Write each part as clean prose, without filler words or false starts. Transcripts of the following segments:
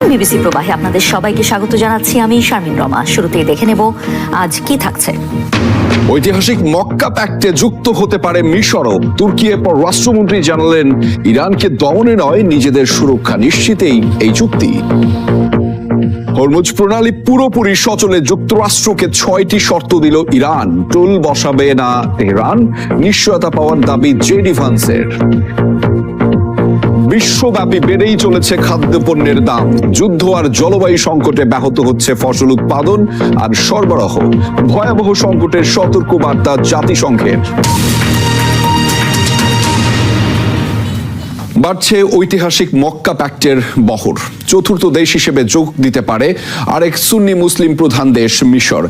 BBC প্রবাহে আপনাদের সবাইকে স্বাগত জানাচ্ছি। আমি শারমিন রমা। শুরুতেই দেখে নেব আজ কি থাকছে। ঐতিহাসিক মক্কা প্যাক্টে যুক্ত হতে পারে মিশরও। তুর্কির পররাষ্ট্রমন্ত্রী জানালেন, ইরানকে দমনে নয়, নিজেদের সুরক্ষা নিশ্চিতেই এই চুক্তি। হরমুজ প্রণালী পুরোপুরি সচলে যুক্তরাষ্ট্রকে 6টি শর্ত দিল ইরান। টোল বসাবে না তেহরান, নিশ্চয়তা পাওয়ার দাবি জেডি ভান্সের। বিশ্বব্যাপী বেড়েই চলেছে খাদ্যপণ্যের দাম। যুদ্ধ আর জলবায়ু সংকটে ব্যাহত হচ্ছে ফসল উৎপাদন আর সরবরাহ। ভয়াবহ সংকটের সতর্কবার্তা জাতিসংঘের। বাড়ছে ঐতিহাসিক মক্কা প্যাক্টের বহর। চতুর্থ দেশ হিসেবে যোগ দিতে পারে আরেক সুন্নি মুসলিম প্রধান দেশ মিশর।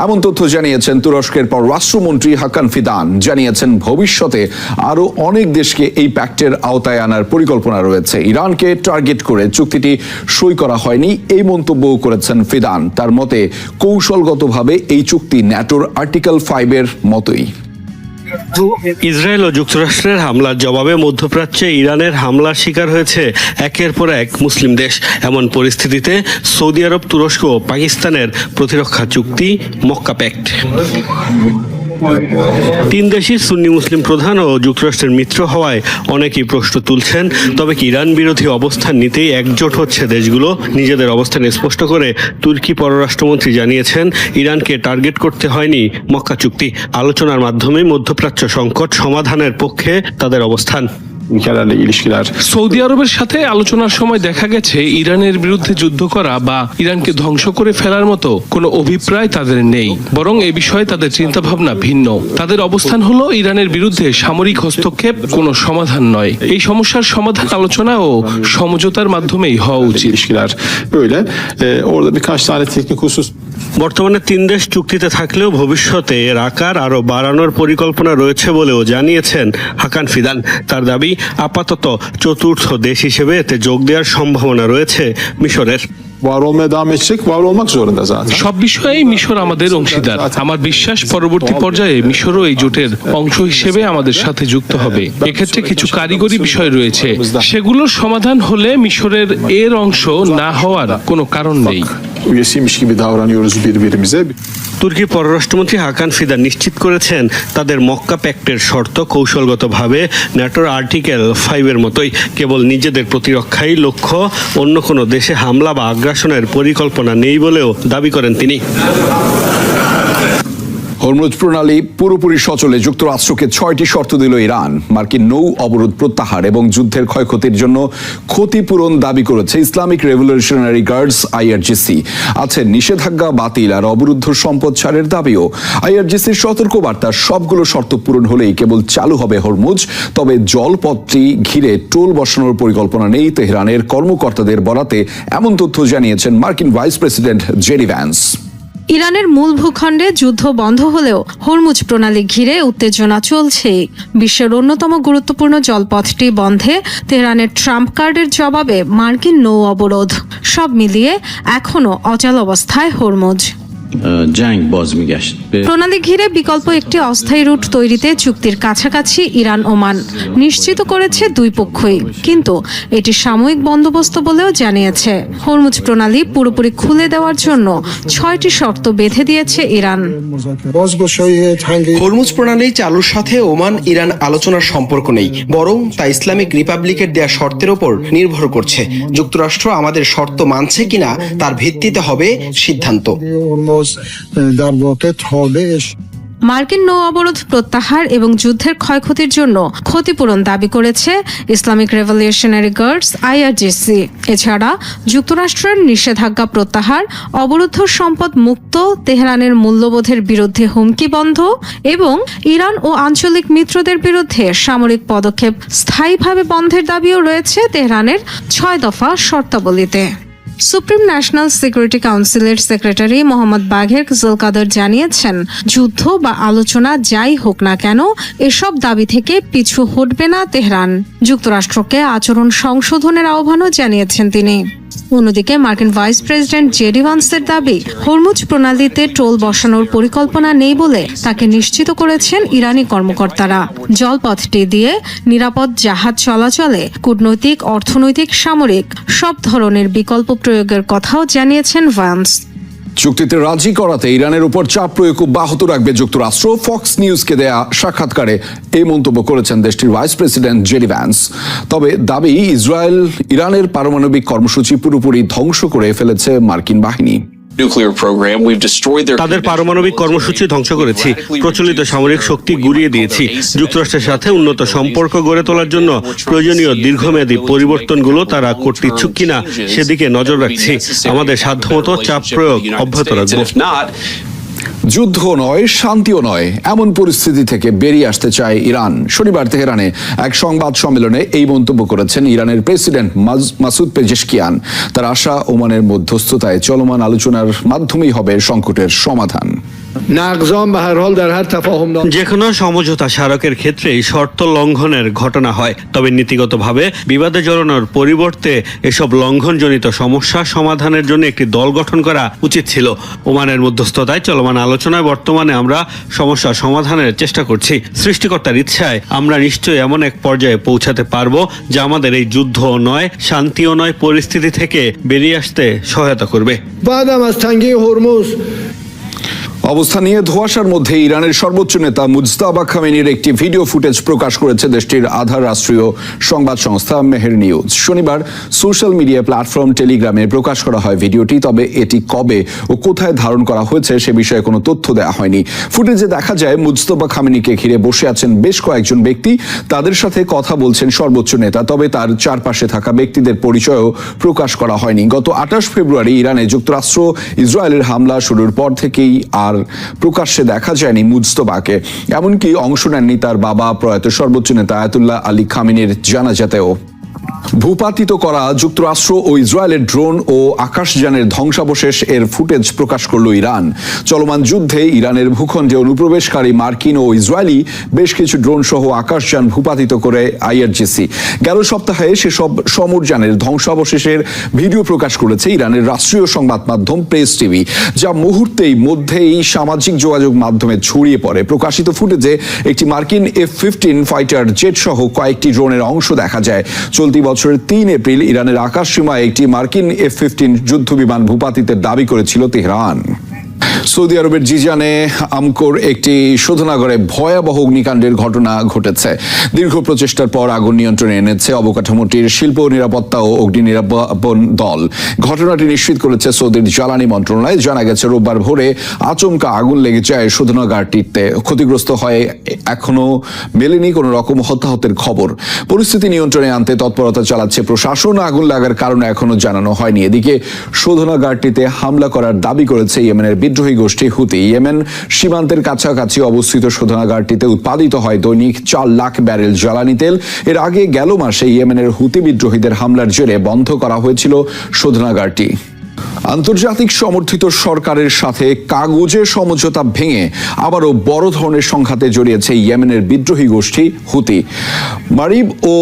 এমন তথ্য জানিয়েছেন তুরস্কের পররাষ্ট্রমন্ত্রী হাকান ফিদান। জানিয়েছেন, ভবিষ্যতে আরো অনেক দেশকে এই প্যাক্টের আওতায় আনার পরিকল্পনা রয়েছে। ইরানকে টার্গেট করে চুক্তিটি সই করা হয়নি, এই মন্তব্য করেছেন ফিদান। তার মতে, কৌশলগতভাবে এই চুক্তি ন্যাটোর আর্টিকেল 5 এর মতোই। ইসরায়েল ও যুক্তরাষ্ট্রের হামলার জবাবে মধ্যপ্রাচ্যে ইরানের হামলার শিকার হয়েছে একের পর এক মুসলিম দেশ। এমন পরিস্থিতিতে সৌদি আরব, তুরস্ক ও পাকিস্তানের প্রতিরক্ষা চুক্তি মক্কা প্যাক্ট। তিন দেশই সুন্নি মুসলিম প্রধান ও যুক্তরাষ্ট্রের মিত্র হওয়ায় অনেকেই প্রশ্ন তুলছেন, তবে কি ইরান বিরোধী অবস্থান নিতেই একজোট হচ্ছে দেশগুলো? নিজেদের অবস্থান স্পষ্ট করে তুর্কি পররাষ্ট্রমন্ত্রী জানিয়েছেন, ইরানকে টার্গেট করতে হয়নি মক্কা চুক্তি। আলোচনার মাধ্যমে মধ্যপ্রাচ্য সংকট সমাধানের পক্ষে তাদের অবস্থান। সৌদি আরবের সাথে আলোচনার সময় দেখা গেছে, ইরানের বিরুদ্ধে যুদ্ধ করা বা ইরানকে ধ্বংস করে ফেলার মতো কোনো অভিপ্রায় তাদের নেই, বরং এ বিষয়ে তাদের চিন্তাভাবনা ভিন্ন। তাদের অবস্থান হলো, ইরানের বিরুদ্ধে সামরিক হস্তক্ষেপ কোনো সমাধান নয়। এই সমস্যার সমাধান আলোচনা ও সমঝোতার মাধ্যমেই হওয়া উচিত। বর্তমানে তিন দেশ চুক্তিতে থাকলেও ভবিষ্যতে এর আকার আরো বাড়ানোর পরিকল্পনা রয়েছে বলেও জানিয়েছেন হাকান ফিদান। তার দাবি, আপাতত চতুর্থ দেশ হিসেবে এতে যোগ দেওয়ার সম্ভাবনা রয়েছে মিশরের। সব বিষয়ে মিশর আমাদের অংশীদার। আমার বিশ্বাস, পরবর্তী পর্যায়ে মিশরও এই জোটের অংশ হিসেবে আমাদের সাথে যুক্ত হবে। এক্ষেত্রে কিছু কারিগরি বিষয় রয়েছে, সেগুলোর সমাধান হলে মিশরের এর অংশ না হওয়ার কোনো কারণ নেই। তুর্কি পররাষ্ট্রমন্ত্রী হাকান ফিদান নিশ্চিত করেছেন, তাদের মক্কা প্যাক্টের শর্ত কৌশলগতভাবে ন্যাটোর আর্টিকেল 5 এর মতোই। কেবল নিজেদের প্রতিরক্ষাই লক্ষ্য, অন্য কোনো দেশে হামলা বা আগ্রাসনের পরিকল্পনা নেই বলেও দাবি করেন তিনি। হরমুজ প্রণালী পুরোপুরি সচলে যুক্তরাষ্ট্রকে 6টি শর্ত দিল ইরান। মার্কিন নৌ অবরোধ প্রত্যাহার এবং যুদ্ধের ক্ষয়ক্ষতির জন্য ক্ষতিপূরণ দাবি করেছে ইসলামিক রেভলিউশনারি গার্ডস IRGC। আছে নিষেধাজ্ঞা বাতিল আর অবরুদ্ধ সম্পদ ছাড়ের দাবিও। IRGCর সতর্কবার্তা, সবগুলো শর্ত পূরণ হলেই কেবল চালু হবে হরমুজ। তবে জলপথটি ঘিরে টোল বসানোর পরিকল্পনা নেই তেহরানের কর্মকর্তাদের বরাতে, এমন তথ্য জানিয়েছেন মার্কিন ভাইস প্রেসিডেন্ট জেডি ভ্যান্স। ইরানের মূল ভূখণ্ডে যুদ্ধ বন্ধ হলেও হরমুজ প্রণালী ঘিরে উত্তেজনা চলছে। বিশ্বের অন্যতম গুরুত্বপূর্ণ জলপথটি বন্ধে তেহরানের ট্রাম্প কার্ডের জবাবে মার্কিন নৌ অবরোধ, সব মিলিয়ে এখনও অচল অবস্থায় হরমুজ। প্রণালী ঘিরে বিকল্প একটি অস্থায়ী রুট তৈরিতে চুক্তির কাছাকাছি ইরান ওমান নিশ্চিত করেছে দুই পক্ষই, কিন্তু এটি সাময়িক বন্দোবস্ত বলেও জানিয়েছে। হরমুজ প্রণালী পুরোপুরি খুলে দেওয়ার জন্য 6টি শর্ত বেঁধে দিয়েছে ইরান। হরমুজ প্রণালী চালুর সাথে ওমান ইরান আলোচনার সম্পর্ক নেই, বরং তা ইসলামিক রিপাবলিকের দেয়া শর্তের ওপর নির্ভর করছে। যুক্তরাষ্ট্র আমাদের শর্ত মানছে কিনা তার ভিত্তিতে হবে সিদ্ধান্ত। মার্কিন নৌ অবরোধ প্রত্যাহার এবং যুদ্ধের ক্ষয়ক্ষতির জন্য ক্ষতিপূরণ দাবি করেছে ইসলামিক রেভলিউশনারি গার্ডস IRGC। এছাড়া যুক্তরাষ্ট্রের নিষেধাজ্ঞা প্রত্যাহার, অবরুদ্ধ সম্পদ মুক্ত, তেহরানের মূল্যবোধের বিরুদ্ধে হুমকি বন্ধ এবং ইরান ও আঞ্চলিক মিত্রদের বিরুদ্ধে সামরিক পদক্ষেপ স্থায়ীভাবে বন্ধের দাবিও রয়েছে তেহরানের 6 দফা শর্তাবলীতে। সুপ্রিম ন্যাশনাল সিকিউরিটি কাউন্সিলের সেক্রেটারি মোহাম্মদ বাঘের জুলকাদর জানিয়েছেন, যুদ্ধ বা আলোচনা যাই হোক না কেন, এসব দাবি থেকে পিছু হটবে না তেহরান। যুক্তরাষ্ট্রকে আচরণ সংশোধনের আহ্বানও জানিয়েছেন তিনি। অন্যদিকে মার্কিন ভাইস প্রেসিডেন্ট জেডি ভান্সের দাবি, হরমুজ প্রণালীতে টোল বসানোর পরিকল্পনা নেই বলে তাকে নিশ্চিত করেছেন ইরানি কর্মকর্তারা। জলপথটি দিয়ে নিরাপদ জাহাজ চলাচলে কূটনৈতিক, অর্থনৈতিক, সামরিক সব ধরনের বিকল্প প্রয়োগের কথাও জানিয়েছেন ভান্স। চুক্তিতে রাজি করাতে ইরানের উপর চাপ প্রয়োগ অব্যাহত রাখবে যুক্তরাষ্ট্র। ফক্স নিউজকে দেয়া সাক্ষাৎকারে এই মন্তব্য করেছেন দেশটির ভাইস প্রেসিডেন্ট জেডি ভ্যান্স। তবে দাবি, ইসরায়েল ইরানের পারমাণবিক কর্মসূচি পুরোপুরি ধ্বংস করে ফেলেছে মার্কিন বাহিনী। তাদের পারমাণবিক কর্মসূচি ধ্বংস করেছি, প্রচলিত সামরিক শক্তি গুঁড়িয়ে দিয়েছি। যুক্তরাষ্ট্রের সাথে উন্নত সম্পর্ক গড়ে তোলার জন্য প্রয়োজনীয় দীর্ঘমেয়াদী পরিবর্তনগুলো তারা করতে ইচ্ছুক কিনা সেদিকে নজর রাখছি। আমাদের সাধ্যমতো চাপ প্রয়োগ অব্যাহত রাখবো। যুদ্ধ নয়, শান্তিও নয়, এমন পরিস্থিতি থেকে বেরিয়ে আসতে চায় ইরান। শনিবার তেহরানে এক সংবাদ সম্মেলনে এই মন্তব্য করেছেন ইরানের প্রেসিডেন্ট মাসুদ পেজেশকিয়ান। তার আশা, ওমানের মধ্যস্থতায় চলমান আলোচনার মাধ্যমেই হবে সংকটের সমাধান। যে কোনো সমঝোতা স্মারকের ক্ষেত্রে শর্ত লঙ্ঘনের ঘটনা হয়, তবে নীতিগতভাবে বিবাদে জড়ানোর পরিবর্তে এসব লঙ্ঘনজনিত সমস্যা সমাধানের জন্য একটি দল গঠন করা উচিত ছিল। ওমানের মধ্যস্থতায় চলমান আলোচনায় বর্তমানে আমরা সমস্যা সমাধানের চেষ্টা করছি। সৃষ্টিকর্তার ইচ্ছায় আমরা নিশ্চয়ই এমন এক পর্যায়ে পৌঁছাতে পারবো যা আমাদের এই যুদ্ধ নয়, শান্তিও নয় পরিস্থিতি থেকে বেরিয়ে আসতে সহায়তা করবে। অবস্থা নিয়ে ধোঁয়াশার মধ্যে ইরানের সর্বোচ্চ নেতা মুজতাবা খামেনির একটি ভিডিও ফুটেজ প্রকাশ করেছে দেশটির আধার রাষ্ট্রীয় সংবাদ সংস্থা মেহের নিউজ। শনিবার সোশ্যাল মিডিয়া প্ল্যাটফর্ম টেলিগ্রামে প্রকাশ করা হয় ভিডিওটি। তবে এটি কবে ও কোথায় ধারণ করা হয়েছে সে বিষয়ে কোনো তথ্য দেওয়া হয়নি। ফুটেজে দেখা যায় মুজতাবা খামেনিকে ঘিরে বসে আছেন বেশ কয়েকজন ব্যক্তি। তাদের সাথে কথা বলছেন সর্বোচ্চ নেতা, তবে তার চারপাশে থাকা ব্যক্তিদের পরিচয়ও প্রকাশ করা হয়নি। গত 28 ফেব্রুয়ারি ইরানে যুক্তরাষ্ট্র ইসরায়েলের হামলা শুরুর পর থেকেই আর প্রকাশ্যে দেখা যায়নি মুজতবাকে। এমনকি অংশ নেননি তার বাবা প্রয়াত সর্বোচ্চ নেতা আয়াতুল্লাহ আলী খামেনির জানাজাতেও। ভূপাতিত করা যুক্তরাষ্ট্র ও ইসরায়েলের ড্রোন ও আকাশযানের ধ্বংসাবশেষ এর ফুটেজ প্রকাশ করল ইরান। চলমান যুদ্ধে ইরানের ভূখণ্ডে অনুপ্রবেশকারী মার্কিন ও ইসরায়েলি বেশ কিছু ড্রোন সহ আকাশযান ভূপাতিত করে আইআরজিসি। গেল সপ্তাহে সেসব সমরযানের ধ্বংসাবশেষের ভিডিও প্রকাশ করেছে ইরানের রাষ্ট্রীয় সংবাদ মাধ্যম প্রেস টিভি, যা মুহূর্তেই মধ্যেই সামাজিক যোগাযোগ মাধ্যমে ছড়িয়ে পড়ে। প্রকাশিত ফুটেজে একটি মার্কিন F-15 ফাইটার জেট সহ কয়েকটি ড্রোনের অংশ দেখা যায়। চলতি বছরের 3 এপ্রিল ইরানের আকাশসীমায় একটি মার্কিন F-15 যুদ্ধ বিমান ভূপাতিতের দাবি করেছিল তেহরান। সৌদি আরবের জিজানে আমকোর একটি শোধনাগারে ভয়াবহ অগ্নিকাণ্ডের ঘটনা ঘটেছে। দীর্ঘ প্রচেষ্টার পর আগুন নিয়ন্ত্রণে এনেছে অবকাঠামোটির শিল্প নিরাপত্তা ও অগ্নি নিরাপত্তা দল। ঘটনাটি নিশ্চিত করেছে সৌদির জ্বালানি মন্ত্রণালয়। জানা গেছে রোববার ভোরে আচমকা আগুন লেগে যায় শোধনাগারটিতে। ক্ষতিগ্রস্ত হয়ে এখনো মেলেনি কোনো রকম হতাহতের খবর। পরিস্থিতি নিয়ন্ত্রণে আনতে তৎপরতা চালাচ্ছে প্রশাসন। আগুন লাগার কারণ এখনো জানানো হয়নি। এদিকে শোধনাগারটিতে হামলা করার দাবি করেছে ইয়েমেনের বিদ্রোহী গোষ্ঠী হুতি। ইয়েমেন সীমান্তের কাছাকাছি অবস্থিত শোধনাগারটিতে উৎপাদিত হয় দৈনিক 4 লাখ ব্যারেল জ্বালানি তেল। এর আগে গেল মাসে ইয়েমেনের হুতি বিদ্রোহীদের হামলার জেরে বন্ধ করা হয়েছিল শোধনাগারটি। আন্তর্জাতিক সমর্থিত সরকারের সাথে কাগুজে সমঝোতা ভেঙে আবারও বড় ধরনের সংঘাতে জড়িয়েছে ইয়েমেনের বিদ্রোহী গোষ্ঠী হুতি। মারিব ও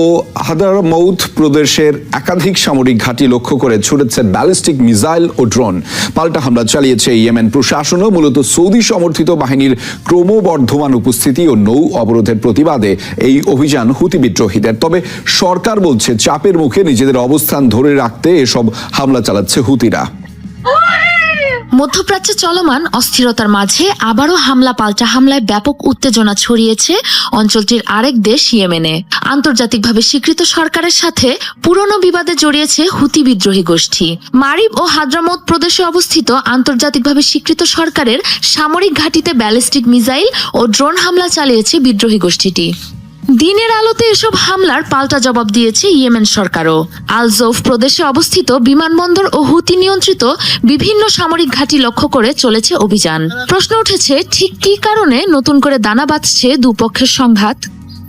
হাদারামৌত প্রদেশের একাধিক সামরিক ঘাঁটি লক্ষ্য করে ছুড়েছে ব্যালিস্টিক মিসাইল ও ড্রোন। পাল্টা হামলা চালিয়েছে ইয়েমেন প্রশাসনও। মূলত সৌদি সমর্থিত বাহিনীর ক্রমবর্ধমান উপস্থিতি ও নৌ অবরোধের প্রতিবাদে এই অভিযান হুতি বিদ্রোহীদের। তবে সরকার বলছে চাপের মুখে নিজেদের অবস্থান ধরে রাখতে এসব হামলা চালাচ্ছে হুতিরা। মধ্যপ্রাচ্যে চলমান অস্থিরতার মাঝে আবারও পাল্টা হামলায় ব্যাপক উত্তেজনা ছড়িয়েছে অঞ্চলটির আরেক দেশ ইয়েমেনে। আন্তর্জাতিকভাবে স্বীকৃত সরকারের সাথে পুরনো বিবাদে জড়িয়েছে হুতি বিদ্রোহী গোষ্ঠী। মারিব ও হাদ্রামৌত প্রদেশে অবস্থিত আন্তর্জাতিকভাবে স্বীকৃত সরকারের সামরিক ঘাঁটিতে ব্যালিস্টিক মিসাইল ও ড্রোন হামলা চালিয়েছে বিদ্রোহী গোষ্ঠীটি। দিনের আলোতে এসব হামলার পাল্টা জবাব দিয়েছে ইয়েমেন সরকারও। আল জৌফ প্রদেশে অবস্থিত বিমানবন্দর ও হুতি নিয়ন্ত্রিত বিভিন্ন সামরিক ঘাঁটি লক্ষ্য করে চলেছে অভিযান। প্রশ্ন উঠেছে, ঠিক কী কারণে নতুন করে দানা বাঁধছে দুপক্ষের সংঘাত?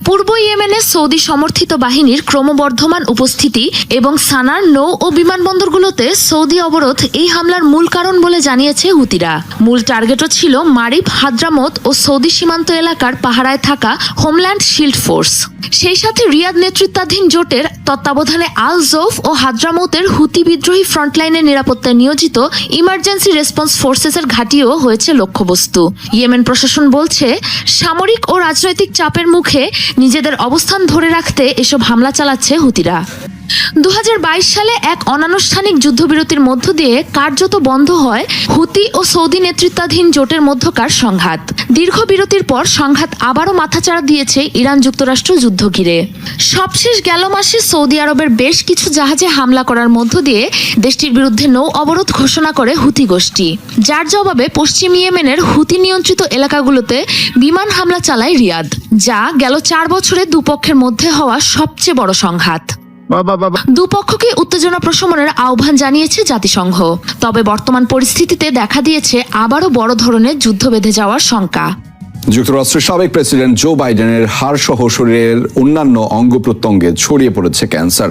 পূর্ব ইয়েমেনে সৌদি সমর্থিত বাহিনীর ক্রমবর্ধমান উপস্থিতি এবং সানার নৌ ও বিমানবন্দরগুলোতে সৌদি অবরোধ এই হামলার মূল কারণ বলে জানিয়েছে হুতিরা। মূল টার্গেটও ছিল মারিব, হাদ্রামত ও সৌদি সীমান্ত এলাকার পাহারায় থাকা হোমল্যান্ড শিল্ড ফোর্স। সেই সাথে রিয়াদ নেতৃত্বাধীন জোটের তত্ত্বাবধানে আল জৌফ ও হাদ্রামতের হুতি বিদ্রোহী ফ্রন্টলাইনের নিরাপত্তায় নিয়োজিত ইমার্জেন্সি রেসপন্স ফোর্সেসের ঘাঁটিও হয়েছে লক্ষ্যবস্তু। ইয়েমেন প্রশাসন বলছে, সামরিক ও রাজনৈতিক চাপের মুখে নিজেদের অবস্থান ধরে রাখতে এসব হামলা চালাচ্ছে হুতিরা। 2022 সালে এক অনানুষ্ঠানিক যুদ্ধবিরতির মধ্য দিয়ে কার্যত বন্ধ হয় হুতি ও সৌদি নেতৃত্বাধীন জোটের মধ্যকার সংঘাত। দীর্ঘ বিরতির পর সংঘাত আবারও মাথাচাড়া দিয়েছে ইরান যুক্তরাষ্ট্র যুদ্ধ ঘিরে। সবশেষ গেল মাসে সৌদি আরবের বেশ কিছু জাহাজে হামলা করার মধ্য দিয়ে দেশটির বিরুদ্ধে নৌ অবরোধ ঘোষণা করে হুতি গোষ্ঠী, যার জবাবে পশ্চিম ইয়েমেনের হুতি নিয়ন্ত্রিত এলাকাগুলোতে বিমান হামলা চালায় রিয়াদ, যা গেল 4 বছরে দুপক্ষের মধ্যে হওয়া সবচেয়ে বড় সংঘাত। দুপক্ষকে উত্তেজনা প্রশমনের আহ্বান জানিয়েছে জাতিসংঘ। তবে বর্তমান পরিস্থিতিতে দেখা দিয়েছে আবারও বড় ধরনের যুদ্ধ বেঁধে যাওয়ার শঙ্কা। যুক্তরাষ্ট্রের সাবেক প্রেসিডেন্ট জো বাইডেনের হাড় সহ শরীরের অন্যান্য অঙ্গ প্রত্যঙ্গে ছড়িয়ে পড়েছে ক্যান্সার।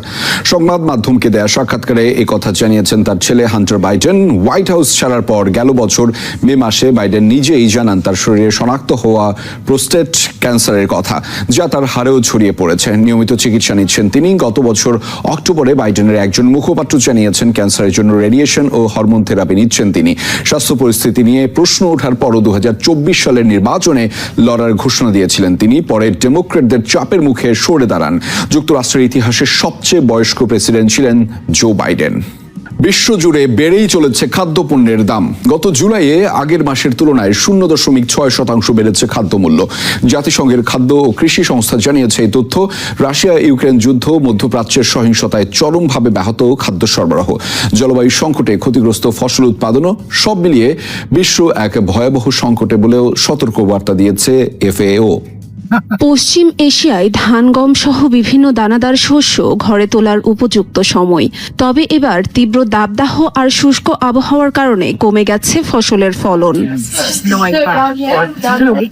সংবাদ মাধ্যমকে দেয়া সাক্ষাৎকারে এই কথা জানিয়েছেন তার ছেলে হান্টার বাইডেন। হোয়াইট হাউস ছাড়ার পর গেল বছর মে মাসে বাইডেন নিজেই জানান তার শরীরে শনাক্ত হওয়া প্রোস্টেট ক্যান্সারের কথা, যা তার হাড়েও ছড়িয়ে পড়েছে। নিয়মিত চিকিৎসা নিচ্ছেন তিনি। গত বছর অক্টোবরে বাইডেনের একজন মুখপাত্র জানিয়েছেন ক্যান্সারের জন্য রেডিয়েশন ও হরমোন থেরাপি নিচ্ছেন তিনি। স্বাস্থ্য পরিস্থিতি নিয়ে প্রশ্ন ওঠার পরও 2024 সালের নির্বাচনে লড়ার ঘোষণা দিয়েছিলেন তিনি। পরে ডেমোক্রেটদের চাপের মুখে সরে দাঁড়ান। যুক্তরাষ্ট্রের ইতিহাসের সবচেয়ে বয়স্ক প্রেসিডেন্ট ছিলেন জো বাইডেন। বিশ্বজুড়ে বেড়েই চলেছে খাদ্যপণ্যের দাম। গত জুলাইয়ে আগের মাসের তুলনায় 0.6% বেড়েছে খাদ্যমূল্য। জাতিসংঘের খাদ্য ও কৃষি সংস্থা জানিয়েছে এই তথ্য। রাশিয়া ইউক্রেন যুদ্ধ, মধ্যপ্রাচ্যের সহিংসতায় চরমভাবে ব্যাহত খাদ্য সরবরাহ, জলবায়ু সংকটে ক্ষতিগ্রস্ত ফসল উৎপাদনও সব মিলিয়ে বিশ্ব এক ভয়াবহ সংকটে বলেও সতর্কবার্তা দিয়েছে FAO। পশ্চিম এশিয়ায় ধান, গম সহ বিভিন্ন দানাদার শস্য ঘরে তোলার উপযুক্ত সময়। তবে এবার তীব্র দাবদাহ আর শুষ্ক আবহাওয়ার কারণে কমে গেছে ফসলের ফলন।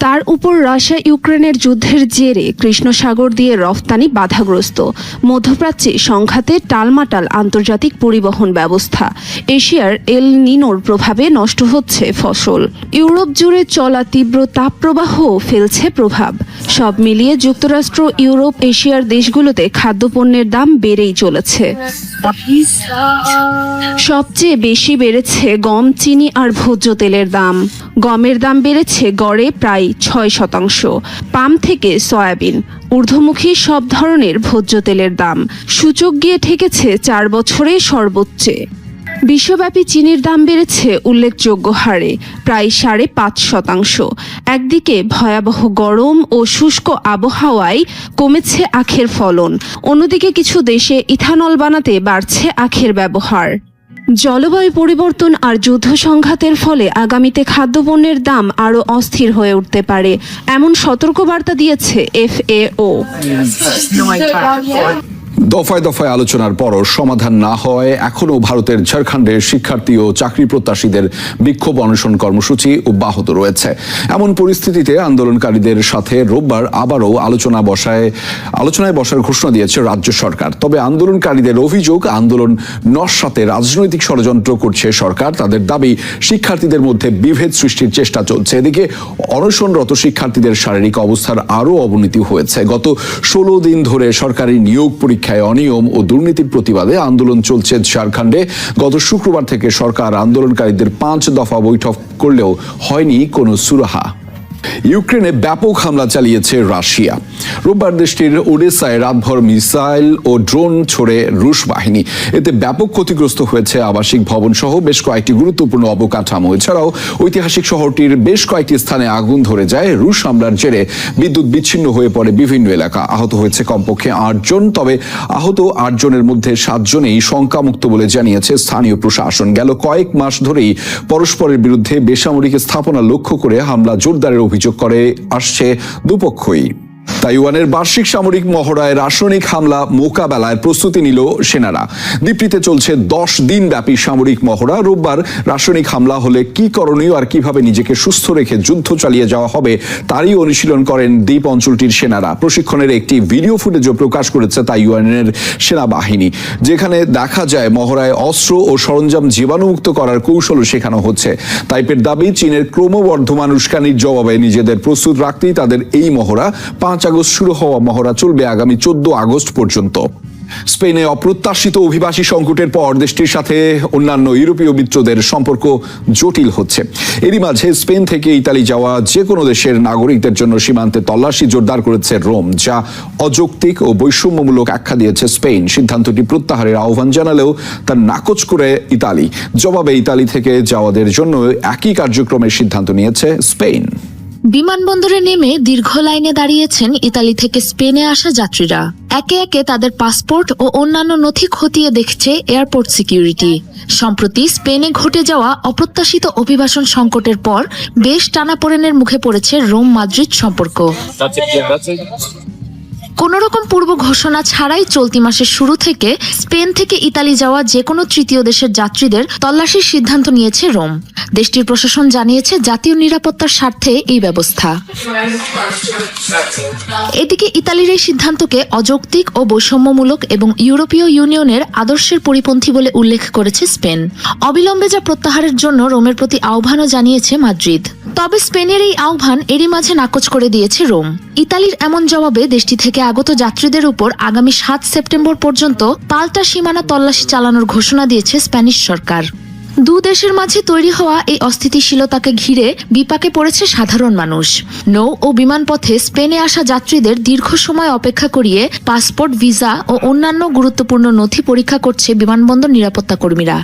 তার উপর রাশিয়া ইউক্রেনের যুদ্ধের জেরে কৃষ্ণ সাগর দিয়ে রফতানি বাধাগ্রস্ত। মধ্যপ্রাচ্যে সংঘাতে টালমাটাল আন্তর্জাতিক পরিবহন ব্যবস্থা। এশিয়ার এল নিনোর প্রভাবে নষ্ট হচ্ছে ফসল। ইউরোপ জুড়ে চলা তীব্র তাপপ্রবাহ ফেলছে প্রভাব। সব মিলিয়ে যুক্তরাষ্ট্র, ইউরোপ, এশিয়ার দেশগুলোতে খাদ্যপণ্যের দাম বেড়েই চলেছে। সবচেয়ে বেশি বেড়েছে গম, চিনি আর ভোজ্য তেলের দাম। গমের দাম বেড়েছে গড়ে প্রায় 6%। পাম থেকে সয়াবিন, ঊর্ধ্বমুখী সব ধরনের ভোজ্য তেলের দাম সূচক গিয়ে ঠেকেছে 4 বছরে সর্বোচ্চে। বিশ্বব্যাপী চিনির দাম বেড়েছে উল্লেখযোগ্য হারে, প্রায় 5.5%। একদিকে ভয়াবহ গরম ও শুষ্ক আবহাওয়ায় কমেছে আখের ফলন, অন্যদিকে কিছু দেশে ইথানল বানাতে বাড়ছে আখের ব্যবহার। জলবায়ু পরিবর্তন আর যুদ্ধ সংঘাতের ফলে আগামীতে খাদ্যপণ্যের দাম আরও অস্থির হয়ে উঠতে পারে, এমন সতর্কবার্তা দিয়েছে FAO। দফায় দফায় আলোচনার পরও সমাধান না হওয়ায় এখনও ভারতের ঝাড়খণ্ডের শিক্ষার্থী ও চাকরি প্রত্যাশীদের বিক্ষোভ অনশন কর্মসূচি অব্যাহত রয়েছে। এমন পরিস্থিতিতে আন্দোলনকারীদের সাথে রোববার আবারও আলোচনায় বসার ঘোষণা দিয়েছে রাজ্য সরকার। তবে আন্দোলনকারীদের অভিযোগ, আন্দোলন নস্যাতে রাজনৈতিক ষড়যন্ত্র করছে সরকার। তাদের দাবি, শিক্ষার্থীদের মধ্যে বিভেদ সৃষ্টির চেষ্টা চলছে। এদিকে অনশনরত শিক্ষার্থীদের শারীরিক অবস্থার আরও অবনতি হয়েছে। গত 16 দিন ধরে সরকারি নিয়োগ পরীক্ষায় অনিয়ম ও দুর্নীতির প্রতিবাদে আন্দোলন চলছে ঝাড়খণ্ডে। গত শুক্রবার থেকে সরকার আন্দোলনকারীদের 5 দফা বৈঠক করলেও হয়নি কোনো সুরাহা। ইউক্রেনে ব্যাপক হামলা চালিয়েছে রাশিয়া। রোববার দেশটির ওডেসায় রাতভর মিসাইল ও ড্রোন ছোড়ে রুশ বাহিনী। এতে ব্যাপক ক্ষতিগ্রস্ত হয়েছে আবাসিক ভবন সহ বেশ কয়েকটি গুরুত্বপূর্ণ অবকাঠামো। এছাড়াও ঐতিহাসিক শহরটির বেশ কয়েকটি স্থানে আগুন ধরে যায়। রুশ হামলার জেরে বিদ্যুৎ বিচ্ছিন্ন হয়ে পড়ে বিভিন্ন এলাকা। আহত হয়েছে কমপক্ষে 8 জন। তবে আহত 8 জনের মধ্যে 7 জনেই শঙ্কামুক্ত বলে জানিয়েছে স্থানীয় প্রশাসন। গেল কয়েক মাস ধরেই পরস্পরের বিরুদ্ধে বেসামরিক স্থাপনা লক্ষ্য করে হামলা জোরদারের অভিযোগ করে আসছে দুপক্ষই। তাইওয়ানের বার্ষিক সামরিক মহড়ায় রাসায়নিক হামলা মোকাবেলায় প্রস্তুতি নিল সেনারা। দ্বীপটিতে চলছে 10 দিন ব্যাপী সামরিক মহড়া। রোববার রাসায়নিক হামলা হলে কি করণীয় আর কিভাবে নিজেকে সুস্থ রেখে যুদ্ধ চালিয়ে যাওয়া হবে তারই অনুশীলন করেন দ্বীপ অঞ্চলটির সেনারা। প্রশিক্ষণের একটি ভিডিও ফুটেজও প্রকাশ করেছে তাইওয়ানের সেনাবাহিনী, যেখানে দেখা যায় মহড়ায় অস্ত্র ও সরঞ্জাম জীবাণুমুক্ত করার কৌশলও শেখানো হচ্ছে। তাইপের দাবি, চীনের ক্রমবর্ধমান উস্কানির জবাবে নিজেদের প্রস্তুত রাখতেই তাদের এই মহড়া। 5 আগস্ট শুরু হওয়া মহড়া চলবে আগামী 14 আগস্ট পর্যন্ত। স্পেনে অপ্রত্যাশিত অভিবাসী সংকটের পর দেশটির সাথে অন্যান্য ইউরোপীয় মিত্রদের সম্পর্ক জটিল হচ্ছে। এরই মাঝে স্পেন থেকে ইতালি যাওয়া যে কোনো দেশের নাগরিকদের জন্য সীমান্তে তল্লাশি জোরদার করেছে রোম, যা অযৌক্তিক ও বৈষম্যমূলক আখ্যা দিয়েছে স্পেন। সিদ্ধান্তটি প্রত্যাহারের আহ্বান জানালেও তা নাকচ করে ইতালি। জবাবে ইতালি থেকে যাওয়াদের জন্য একই কার্যক্রমের সিদ্ধান্ত নিয়েছে স্পেন। বিমানবন্দরে নেমে দীর্ঘ লাইনে দাঁড়িয়েছেন ইতালি থেকে স্পেনে আসা যাত্রীরা। একে একে তাদের পাসপোর্ট ও অন্যান্য নথি খতিয়ে দেখছে এয়ারপোর্ট সিকিউরিটি। সম্প্রতি স্পেনে ঘটে যাওয়া অপ্রত্যাশিত অভিবাসন সংকটের পর বেশ টানাপোড়েনের মুখে পড়েছে রোম মাদ্রিদ সম্পর্ক। কোন রকম পূর্ব ঘোষণা ছাড়াই চলতি মাসের শুরু থেকে স্পেন থেকে ইতালি যাওয়া যে কোনো তৃতীয় দেশের যাত্রীদের তল্লাশির সিদ্ধান্ত নিয়েছে রোম। দেশটির প্রশাসন জানিয়েছে জাতীয় নিরাপত্তার স্বার্থে এই ব্যবস্থা। এদিকে ইতালির এই সিদ্ধান্তকে অযৌক্তিক ও বৈষম্যমূলক এবং ইউরোপীয় ইউনিয়নের আদর্শের পরিপন্থী বলে উল্লেখ করেছে স্পেন। অবিলম্বে যা প্রত্যাহারের জন্য রোমের প্রতি আহ্বানও জানিয়েছে মাদ্রিদ। তবে স্পেনের এই আহ্বান এরই মাঝে নাকচ করে দিয়েছে রোম। ইতালির এমন জবাবে দেশটি থেকে আগত যাত্রীদের উপর আগামী 7 সেপ্টেম্বর পর্যন্ত পাল্টা সীমানা তল্লাশি চালানোর ঘোষণা দিয়েছে স্প্যানিশ সরকার। দু দেশের মাঝে তৈরি হওয়া এই অস্থিতিশীলতাকে ঘিরে বিপাকে পড়েছে সাধারণ মানুষ। নৌ ও বিমানপথে স্পেনে আসা যাত্রীদের দীর্ঘ সময় অপেক্ষা করিয়ে পাসপোর্ট, ভিসা ও অন্যান্য গুরুত্বপূর্ণ নথি পরীক্ষা করছে বিমানবন্দর নিরাপত্তা কর্মীরা।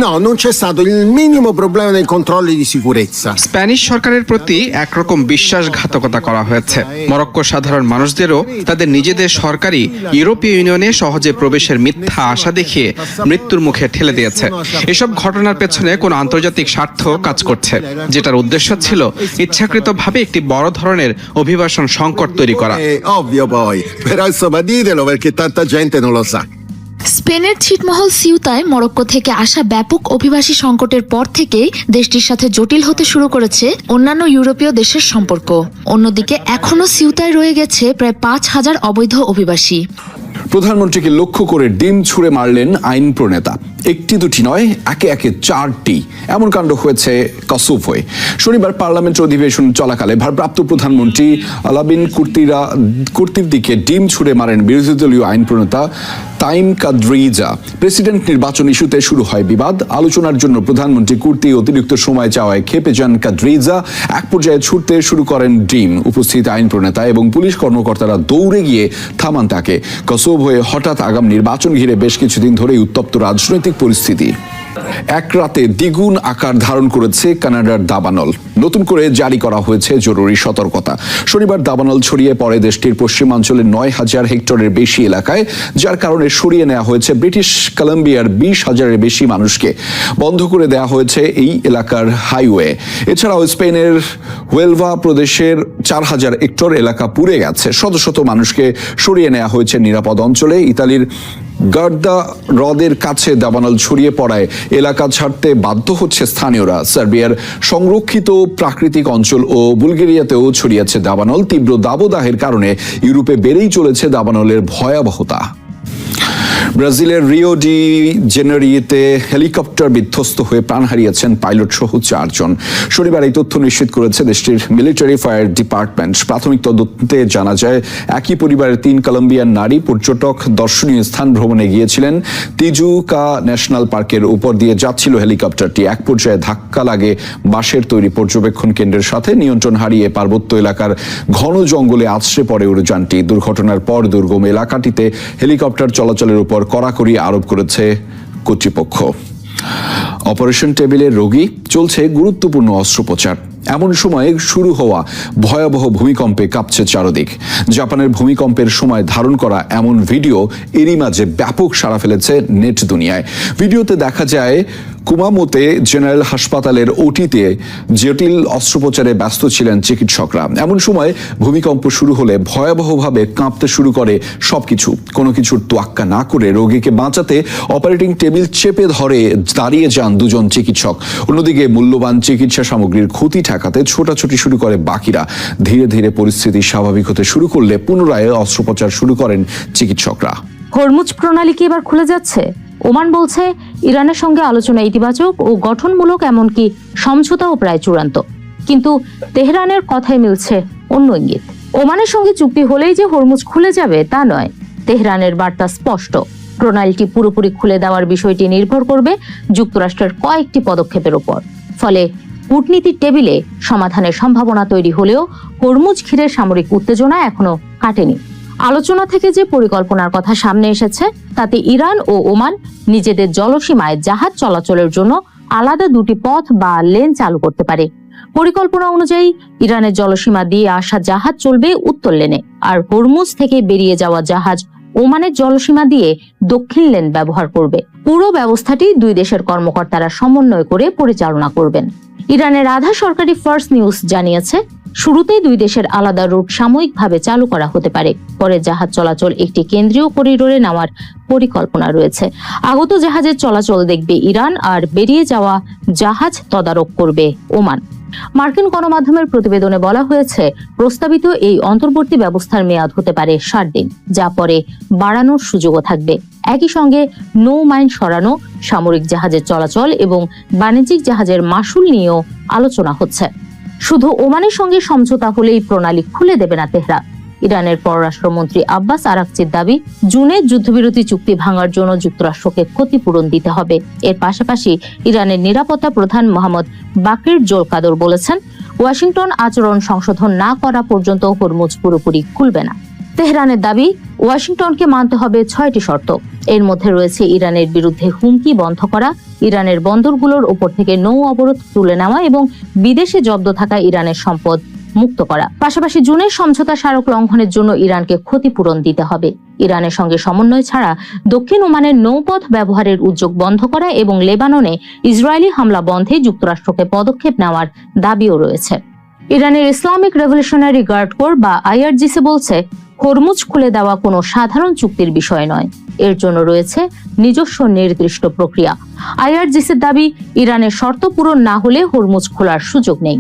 No, non c'è stato il minimo problema nei controlli di sicurezza. Spanish সরকারের প্রতি একরকম বিশ্বাসঘাতকতা করা হয়েছে। মরক্কোর সাধারণ মানুষদেরও তাদের নিজেদের সরকারি ইউরোপীয় ইউনিয়নে সহজে প্রবেশের মিথ্যা আশা দেখিয়ে মৃত্যুর মুখে ঠেলে দিয়েছে। এসব ঘটনার পেছনে কোনো আন্তর্জাতিক স্বার্থ কাজ করছে, যেটার উদ্দেশ্য ছিল ইচ্ছাকৃতভাবে একটি বড় ধরনের অভিবাসন সংকট তৈরি করা। Ovvio poi, però insomma ditelo perché tanta gente non lo sa. স্পেনের ছিটমহল সিউতায় মরক্কো থেকে আসা ব্যাপক অভিবাসী সংকটের পর থেকেই দেশটির সাথে জটিল হতে শুরু করেছে অন্যান্য ইউরোপীয় দেশের সম্পর্ক। অন্যদিকে এখনো সিউতায় রয়ে গেছে প্রায় 5,000 অবৈধ অভিবাসী। প্রধানমন্ত্রীকে লক্ষ্য করে ডিম ছুঁড়ে মারলেন আইন প্রণেতা। একটি দুটি নয়, একে একে 4টি এমন কাণ্ড হয়েছে কসোভোয়। শনিবার পার্লামেন্ট অধিবেশন চলাকালে ভারপ্রাপ্ত প্রধানমন্ত্রী আলাবিন কুর্তির দিকে ডিম ছুঁড়ে মারেন বিরোধী দলীয় আইন প্রণেতা তাইম কাদ্রিজা। প্রেসিডেন্ট নির্বাচন ইস্যুতে শুরু হয় বিবাদ। আলোচনার জন্য প্রধানমন্ত্রী কুর্তি অতিরিক্ত সময় চাওয়ায় ক্ষেপে যান কাদ্রিজা। এক পর্যায়ে ছুটতে শুরু করেন ডিম। উপস্থিত আইন প্রণেতা এবং পুলিশ কর্মকর্তারা দৌড়ে গিয়ে থামান তাকে। কসোভোয় হঠাৎ আগাম নির্বাচন ঘিরে বেশ কিছুদিন ধরেই উত্তপ্ত রাজনৈতিক পরিস্থিতি। এক রাতে দ্বিগুণ আকার ধারণ করেছে কানাডার দাবানল। নতুন করে জারি করা হয়েছে জরুরি সতর্কতা। শনিবার দাবানল ছড়িয়ে পড়ে দেশটির পশ্চিমাঞ্চলের 9,000 হেক্টরের বেশি এলাকায়, যার কারণে সরিয়ে নেওয়া হয়েছে ব্রিটিশ কলম্বিয়ার 20,000-এর বেশি মানুষকে। বন্ধ করে দেওয়া হয়েছে এই এলাকার হাইওয়ে। এছাড়াও স্পেনের হুয়েলভা প্রদেশের 4,000 হেক্টর এলাকা পুড়ে গেছে। শত শত মানুষকে সরিয়ে নেওয়া হয়েছে নিরাপদ অঞ্চলে। ইতালির গার্দা হ্রদের কাছে দাবানল ছড়িয়ে পড়ায় এলাকা ছাড়তে বাধ্য হচ্ছে স্থানীয়রা। সার্বিয়ার সংরক্ষিত প্রাকৃতিক অঞ্চল ও বুলগেরিয়াতেও ছড়িয়েছে দাবানল। তীব্র দাবদাহের কারণে ইউরোপে বেড়েই চলেছে দাবানলের ভয়াবহতা। ব্রাজিলের রিও ডি জেনেরিওতে হেলিকপ্টার বিধ্বস্ত হয়ে প্রাণ হারিয়েছেন পাইলট সহ 4 জন। শনিবার এই তথ্য নিশ্চিত করেছে দেশটির মিলিটারি ফায়ার ডিপার্টমেন্ট। প্রাথমিক তদন্তে জানা যায় একই পরিবারের 3 কলম্বিয়ান নারী পর্যটক দর্শনীয় স্থান ভ্রমণে গিয়েছিলেন। তিজুকা ন্যাশনাল পার্কের উপর দিয়ে যাচ্ছিল হেলিকপ্টারটি। এক পর্যায়ে ধাক্কা লাগে বাঁশের তৈরি পর্যবেক্ষণ কেন্দ্রের সাথে। নিয়ন্ত্রণ হারিয়ে পার্বত্য এলাকার ঘন জঙ্গলে আছড়ে পড়ে উড়োযানটি। দুর্ঘটনার পর দুর্গম এলাকাটিতে হেলিকপ্টার চলাচলের উপর কড়াকড়ি আরোপ করেছে কর্তৃপক্ষ। অপারেশন টেবিলের রোগী, চলছে গুরুত্বপূর্ণ অস্ত্রোপচার। এমন সময়ে শুরু হওয়া ভয়াবহ ভূমিকম্পে কাঁপছে চারদিক। জাপানের ভূমিকম্পের সময় ধারণ করা এমন ভিডিও এরই মাঝে ব্যাপক সাড়া ফেলেছে নেট দুনিয়ায়। ভিডিওতে দেখা যায় কুমামোতে জেনারেল হাসপাতালের ওটিতে জটিল অস্ত্রোপচারে ব্যস্ত ছিলেন চিকিৎসকরা। এমন সময় ভূমিকম্প শুরু হলে ভয়াবহভাবে কাঁপতে শুরু করে সবকিছু। কোনো কিছুর তোয়াক্কা না করে রোগীকে বাঁচাতে অপারেটিং টেবিল চেপে ধরে দাঁড়িয়ে যান দুজন চিকিৎসক। অন্যদিকে মূল্যবান চিকিৎসা সামগ্রীর ক্ষতি ঠেকাতে ছোটাছুটি শুরু করে বাকিরা। ধীরে ধীরে পরিস্থিতি স্বাভাবিক হতে শুরু করলে পুনরায় অস্ত্রোপচার শুরু করেন চিকিৎসকরা। হরমুজ প্রণালী কি এবার খুলে যাচ্ছে? ওমান বলছে ইরানের সঙ্গে আলোচনা ইতিবাচক ও গঠনমূলক, এমনকি সমঝোতাও প্রায় চূড়ান্ত। কিন্তু তেহরানের কথায় মিলছে অন্য ইঙ্গিত। ওমানের সঙ্গে চুক্তি হলেই যে হরমুজ খুলে যাবে তা নয়। তেহরানের বার্তা স্পষ্ট, প্রণালীটি পুরোপুরি খুলে দেওয়ার বিষয়টি নির্ভর করবে যুক্তরাষ্ট্রের কয়েকটি পদক্ষেপের উপর। ফলে কূটনীতির টেবিলে সমাধানের সম্ভাবনা তৈরি হলেও হরমুজ ঘিরে সামরিক উত্তেজনা এখনো কাটেনি। আলোচনা থেকে যে পরিকল্পনার কথা সামনে এসেছে তাতে ইরান ও ওমান নিজেদের জলসীমায় জাহাজ চলাচলের জন্য আলাদা দুটি পথ বা লেন চালু করতে পারে। পরিকল্পনা অনুযায়ী ইরানের জলসীমা দিয়ে আসা জাহাজ চলবে উত্তর লেনে, আর হরমুজ থেকে বেরিয়ে যাওয়া জাহাজ ওমানের জলসীমা দিয়ে দক্ষিণ লেন ব্যবহার করবে। পুরো ব্যবস্থাটি দুই দেশের কর্মকর্তারা সমন্বয় করে পরিচালনা করবেন। ইরানের আধা সরকারি ফার্স নিউজ জানিয়েছে, শুরুতেই দুই দেশের আলাদা রুট সাময়িকভাবে চালু করা হতে পারে। পরে জাহাজ চলাচল একটি কেন্দ্রীয় করিডোরে নেওয়ার পরিকল্পনা রয়েছে। আগত জাহাজের চলাচল দেখবে ইরান, আর বেরিয়ে যাওয়া জাহাজ তদারক করবে ওমান। মার্কিন গণমাধ্যমের প্রতিবেদনে বলা হয়েছে, প্রস্তাবিত এই অন্তর্বর্তী ব্যবস্থার মেয়াদ হতে পারে 60 দিন, যা পরে বাড়ানোর সুযোগও থাকবে। একই সঙ্গে নৌ মাইন সরানো, সামরিক জাহাজের চলাচল এবং বাণিজ্যিক জাহাজের মাশুল নিয়েও আলোচনা হচ্ছে। শুধু ওমানের সঙ্গে সমঝোতা হলেই প্রণালী খুলে দেবে না তেহরান। ইরানের পররাষ্ট্রমন্ত্রী আব্বাস আরাকচির দাবি, জুনে যুদ্ধবিরতি চুক্তি ভাঙার জন্য যুক্তরাষ্ট্রকে ক্ষতিপূরণ দিতে হবে। এর পাশাপাশি ইরানের নিরাপত্তা প্রধান মোহাম্মদ বাকির জোলকাদর বলেছেন, ওয়াশিংটন আচরণ সংশোধন না করা পর্যন্ত হরমুজ পুরোপুরি খুলবে না। তেহরানের দাবি, ওয়াশিংটনকে মানতে হবে 6টি শর্ত। এর মধ্যে রয়েছে ইরানের বিরুদ্ধে হুমকি বন্ধ করা, ইরানের বন্দরগুলোর উপর থেকে নৌ অবরোধ তুলে নেওয়া এবং বিদেশে জব্দ থাকা ইরানের সম্পদ মুক্ত করা। পাশাপাশি জুনের সমঝোতা স্মারক লঙ্ঘনের জন্য ইরানকে ক্ষতিপূরণ দিতে হবে। ইরানের সঙ্গে সমন্বয় ছাড়া দক্ষিণ ওমানের নৌপথ ব্যবহারের উদ্যোগ বন্ধ করা এবং লেবাননে ইসরায়েলি হামলা বন্ধে যুক্তরাষ্ট্রকে পদক্ষেপ নেওয়ার দাবিও রয়েছে। ইরানের ইসলামিক রেভলিউশনারি গার্ড কোর বা আইআরজিসি বলছে, হরমুজ খুলে দেওয়া কোনো সাধারণ চুক্তির বিষয় নয়, এর জন্য রয়েছে নিজস্ব নির্দিষ্ট প্রক্রিয়া। আইআরজিসির দাবি, ইরানের শর্ত পূরণ না হলে হরমুজ খোলার সুযোগ নেই।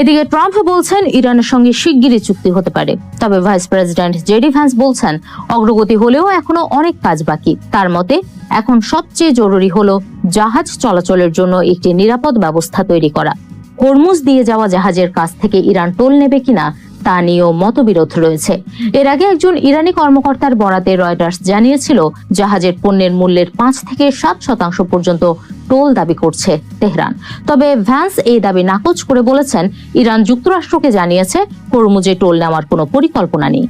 এদিকে ট্রাম্প বলছেন, ইরানের সঙ্গে শিগগিরই চুক্তি হতে পারে। তবে ভাইস প্রেসিডেন্ট জেডি ভ্যান্স বলছেন, অগ্রগতি হলেও এখনো অনেক কাজ বাকি। তার মতে, এখন সবচেয়ে জরুরি হলো জাহাজ চলাচলের জন্য একটি নিরাপদ ব্যবস্থা তৈরি করা। হরমুজ দিয়ে যাওয়া জাহাজের কাছ থেকে ইরান টোল নেবে কিনা তা নিয়েও মতবিরোধ রয়েছে। এর আগে একজন ইরানি কর্মকর্তার বরাতে রয়টার্স জানিয়েছিল, জাহাজের পণ্যের মূল্যের 5 থেকে 7% পর্যন্ত টোল দাবি করছে তেহরান। তবে ভ্যান্স এই দাবি নাকচ করে বলেছেন, ইরান যুক্তরাষ্ট্রকে জানিয়েছে হরমুজে টোল নেওয়ার কোনো পরিকল্পনা নেই।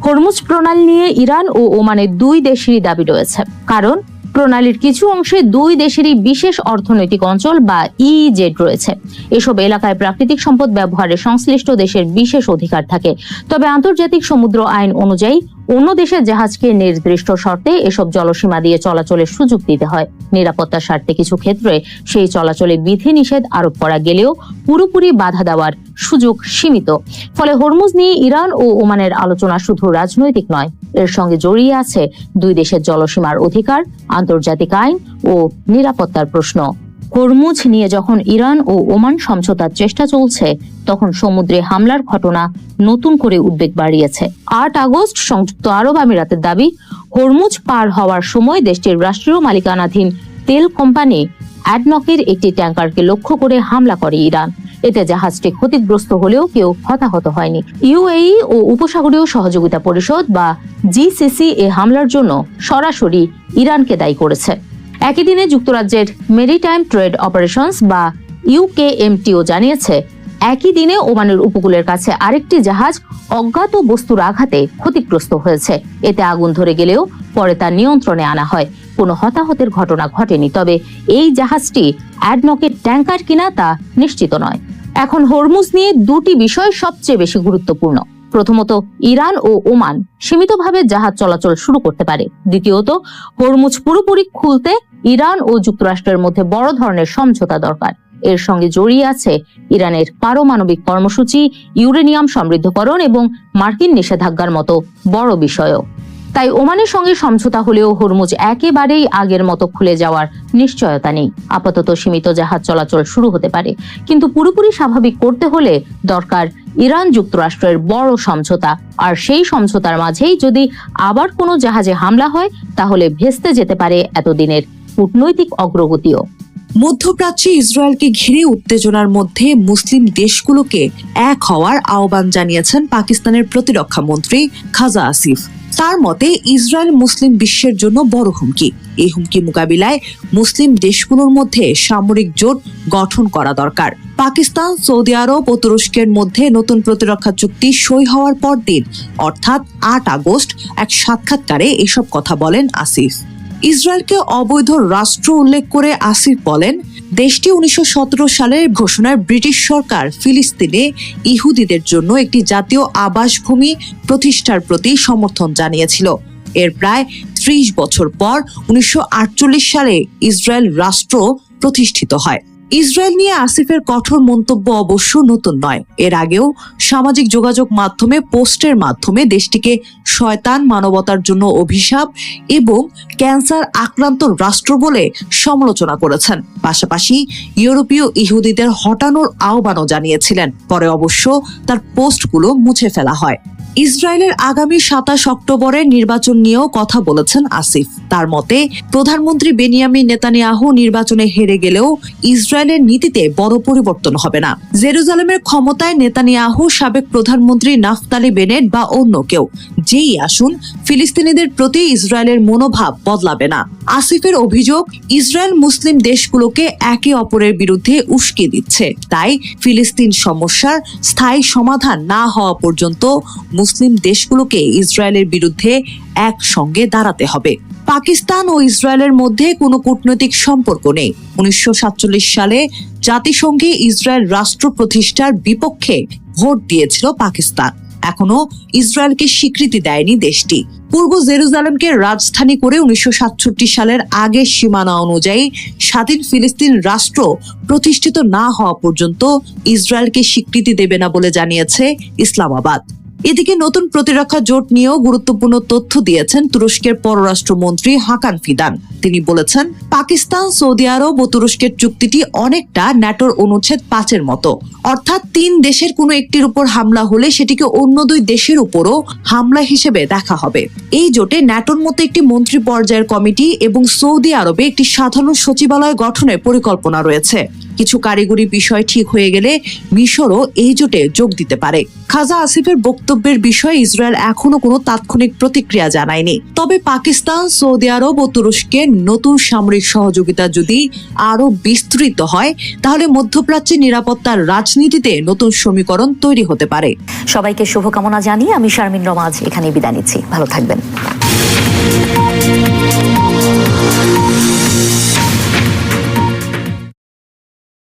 হরমুজ প্রণালী নিয়ে ইরান ও ওমানের দুই দেশেরই দাবি রয়েছে, কারণ প্রণালীর কিছু অংশে দুই দেশেরই বিশেষ অর্থনৈতিক অঞ্চল বা ইইজেড রয়েছে। এসব এলাকায় প্রাকৃতিক সম্পদ ব্যবহারে সংশ্লিষ্ট দেশের বিশেষ অধিকার থাকে। তবে আন্তর্জাতিক সমুদ্র আইন অনুযায়ী অন্য দেশের জাহাজকে নির্দিষ্ট শর্তে এসব জলসীমা দিয়ে চলাচলের সুযোগ দিতে হয়। নিরাপত্তার স্বার্থে কিছু ক্ষেত্রে সেই চলাচলে বিধিনিষেধ আরোপ করা গেলেও পুরোপুরি বাধা দেওয়ার সুযোগ সীমিত। ফলে হরমুজ নিয়ে ইরান ও ওমানের আলোচনা শুধু রাজনৈতিক নয়, এর সঙ্গে জড়িয়ে আছে দুই দেশের জলসীমার অধিকার, আন্তর্জাতিক আইন ও নিরাপত্তার প্রশ্ন। হরমুজ নিয়ে যখন ইরান ও ওমান সমঝোতার চেষ্টা চলছে, তখন সমুদ্রে হামলার ঘটনা নতুন করে উদ্বেগ বাড়িয়েছে। 8 আগস্ট সংযুক্ত আরব আমিরাতের দাবি, হরমুজ পার হওয়ার সময় দেশটির রাষ্ট্রীয় মালিকানাধীন তেল কোম্পানি অ্যাডনকের একটি ট্যাঙ্কারকে লক্ষ্য করে হামলা করে ইরান। এতে জাহাজটি ক্ষতিগ্রস্ত হলেও কেউ হতাহত হয়নি। ইউএই ও উপসাগরীয় সহযোগিতা পরিষদ বা জিসিসি এ হামলার জন্য সরাসরি ইরানকে দায়ী করেছে। একই দিনে যুক্তরাজ্যের মেরিটাইম ট্রেড অপারেশনস বা ইউকেএমটিও জানিয়েছে, একই দিনে ওমানের উপকূলের কাছে আরেকটি জাহাজ অজ্ঞাত বস্তুর আঘাতে ক্ষতিগ্রস্ত হয়েছে। এতে আগুন ধরে গেলেও পরে তা নিয়ন্ত্রণে আনা হয়। কোনো হতাহতের ঘটনা ঘটেনি। তবে এই জাহাজটি অ্যাডনকের ট্যাঙ্কার কিনা তা নিশ্চিত নয়। এখন হরমুজ নিয়ে দুটি বিষয় সবচেয়ে বেশি গুরুত্বপূর্ণ। প্রথমত, ইরান ও ওমান সীমিতভাবে জাহাজ চলাচল শুরু করতে পারে। দ্বিতীয়ত, হরমুজ পুরোপুরি খুলতে ইরান ও যুক্তরাষ্ট্রের মধ্যে বড় ধরনের সমঝোতা দরকার। এর সঙ্গে জড়িয়ে আছে ইরানের পারমাণবিক কর্মসূচি, ইউরেনিয়াম সমৃদ্ধকরণ এবং মার্কিন নিষেধাজ্ঞার মতো বড় বিষয়ও। তাই ওমানের সঙ্গে সমঝোতা হলেও হরমুজ একেবারেই আগের মতো খুলে যাওয়ার নিশ্চয়তা নেই। আপাতত সীমিত জাহাজ চলাচল শুরু হতে পারে, কিন্তু পুরোপুরি স্বাভাবিক করতে হলে দরকার ইরান যুক্তরাষ্ট্রের বড় সমঝোতা। আর সেই সমঝোতার মাঝেই যদি আবার কোনো জাহাজে হামলা হয়, তাহলে ভেস্তে যেতে পারে এতদিনের কূটনৈতিক অগ্রগতিও। মধ্যপ্রাচ্যে ইসরায়েলকে ঘিরে উত্তেজনার মধ্যে মুসলিম দেশগুলোকে এক হওয়ার আহ্বান জানিয়েছেন পাকিস্তানের প্রতিরক্ষা মন্ত্রী খাজা আসিফ। তার মতে ইসরায়েল মুসলিম বিশ্বের জন্য বড় হুমকি। এই হুমকি মোকাবিলায় মুসলিম দেশগুলোর মধ্যে সামরিক জোট গঠন করা দরকার। পাকিস্তান, সৌদি আরব ও তুরস্কের মধ্যে নতুন প্রতিরক্ষা চুক্তি সই হওয়ার পরদিন অর্থাৎ ৮ আগস্ট এক সাক্ষাৎকারে এসব কথা বলেন আসিফ। ইসরায়েলকে অবৈধ রাষ্ট্র উল্লেখ করে আসিফ বলেন, দেশটি 1917 সালের ঘোষণায় ব্রিটিশ সরকার ফিলিস্তিনে ইহুদিদের জন্য একটি জাতীয় আবাসভূমি প্রতিষ্ঠার প্রতি সমর্থন জানিয়েছিল। এর প্রায় 30 বছর পর 1948 সালে ইসরায়েল রাষ্ট্র প্রতিষ্ঠিত হয়। ইসরায়েল নিয়ে আসিফের কঠোর মন্তব্য অবশ্য নতুন নয়। এর আগেও সামাজিক যোগাযোগ মাধ্যমে পোস্টের মাধ্যমে দেশটিকে শয়তান, মানবতার জন্য অভিশাপ এবং ক্যান্সার আক্রান্ত রাষ্ট্র বলে সমালোচনা করেছেন। পাশাপাশি ইউরোপীয় ইহুদিদের হটানোর আহ্বানও জানিয়েছিলেন। পরে অবশ্য তার পোস্টগুলো মুছে ফেলা হয়। ইসরায়েলের আগামী 27 অক্টোবরের নির্বাচন নিয়েও কথা বলেছেন আসিফ। তার মতে প্রধানমন্ত্রী বেনিয়ামিন নেতানিয়াহু নির্বাচনে হেরে গেলেও ইসরায়েলের নীতিতে বড় পরিবর্তন হবে না। জেরুজালেমের ক্ষমতায় নেতানিয়াহু, সাবেক প্রধানমন্ত্রী নাফতালি বেনেট বা অন্য কেউ যেই আসুন, ফিলিস্তিনিদের প্রতি ইসরায়েলের মনোভাব বদলাবে না। আসিফের অভিযোগ, ইসরায়েল মুসলিম দেশগুলোকে একে অপরের বিরুদ্ধে উস্কে দিচ্ছে। তাই ফিলিস্তিন সমস্যার স্থায়ী সমাধান না হওয়া পর্যন্ত মুসলিম দেশগুলোকে ইসরায়েলের বিরুদ্ধে একসঙ্গে দাঁড়াতে হবে। পাকিস্তান ও ইসরায়েলের মধ্যে কোনো কূটনৈতিক সম্পর্ক নেই। 1947 সালে জাতিসংঘে ইসরায়েল রাষ্ট্র প্রতিষ্ঠার বিপক্ষে ভোট দিয়েছিল পাকিস্তান। এখনো ইসরায়েলকে স্বীকৃতি দেয়নি দেশটি। পূর্ব জেরুজালেমকে রাজধানী করে 1967 সালের আগের সীমানা অনুযায়ী স্বাধীন ফিলিস্তিন রাষ্ট্র প্রতিষ্ঠিত না হওয়া পর্যন্ত ইসরায়েলকে স্বীকৃতি দেবে না বলে জানিয়েছে ইসলামাবাদ। এদিকে নতুন প্রতিরক্ষা জোট নিয়েও গুরুত্বপূর্ণ তথ্য দিয়েছেন তুরস্কের পররাষ্ট্রমন্ত্রী হাকান ফিদান। তিনি বলেছেন, পাকিস্তান, সৌদি আরব ও তুরস্কের চুক্তিটি অনেকটা ন্যাটোর অনুচ্ছেদ 5-এর মতো। অর্থাৎ 3 দেশের কোনো একটির উপর হামলা হলে সেটিকে অন্য 2 দেশের উপরও হামলা হিসেবে দেখা হবে। এই জোটে ন্যাটোর মতো একটি মন্ত্রী পর্যায়ের কমিটি এবং সৌদি আরবে একটি সাধারণ সচিবালয় গঠনের পরিকল্পনা রয়েছে। কিছু কারিগরি বিষয় ঠিক হয়ে গেলে মিশরও এই জোটে যোগ দিতে পারে। খাজা আসিফের বক্তব্যের বিষয়ে ইসরায়েল এখনো কোনো তাৎক্ষণিক প্রতিক্রিয়া জানায়নি। তবে পাকিস্তান, সৌদি আরব ও তুরস্কের নতুন সামরিক সহযোগিতা যদি আরো বিস্তৃত হয়, তাহলে মধ্যপ্রাচ্যের নিরাপত্তার রাজনীতিতে নতুন সমীকরণ তৈরি হতে পারে। সবাইকে শুভকামনা জানিয়ে আমি শারমিন রমাজ এখানে বিদায় নিচ্ছি। ভালো থাকবেন।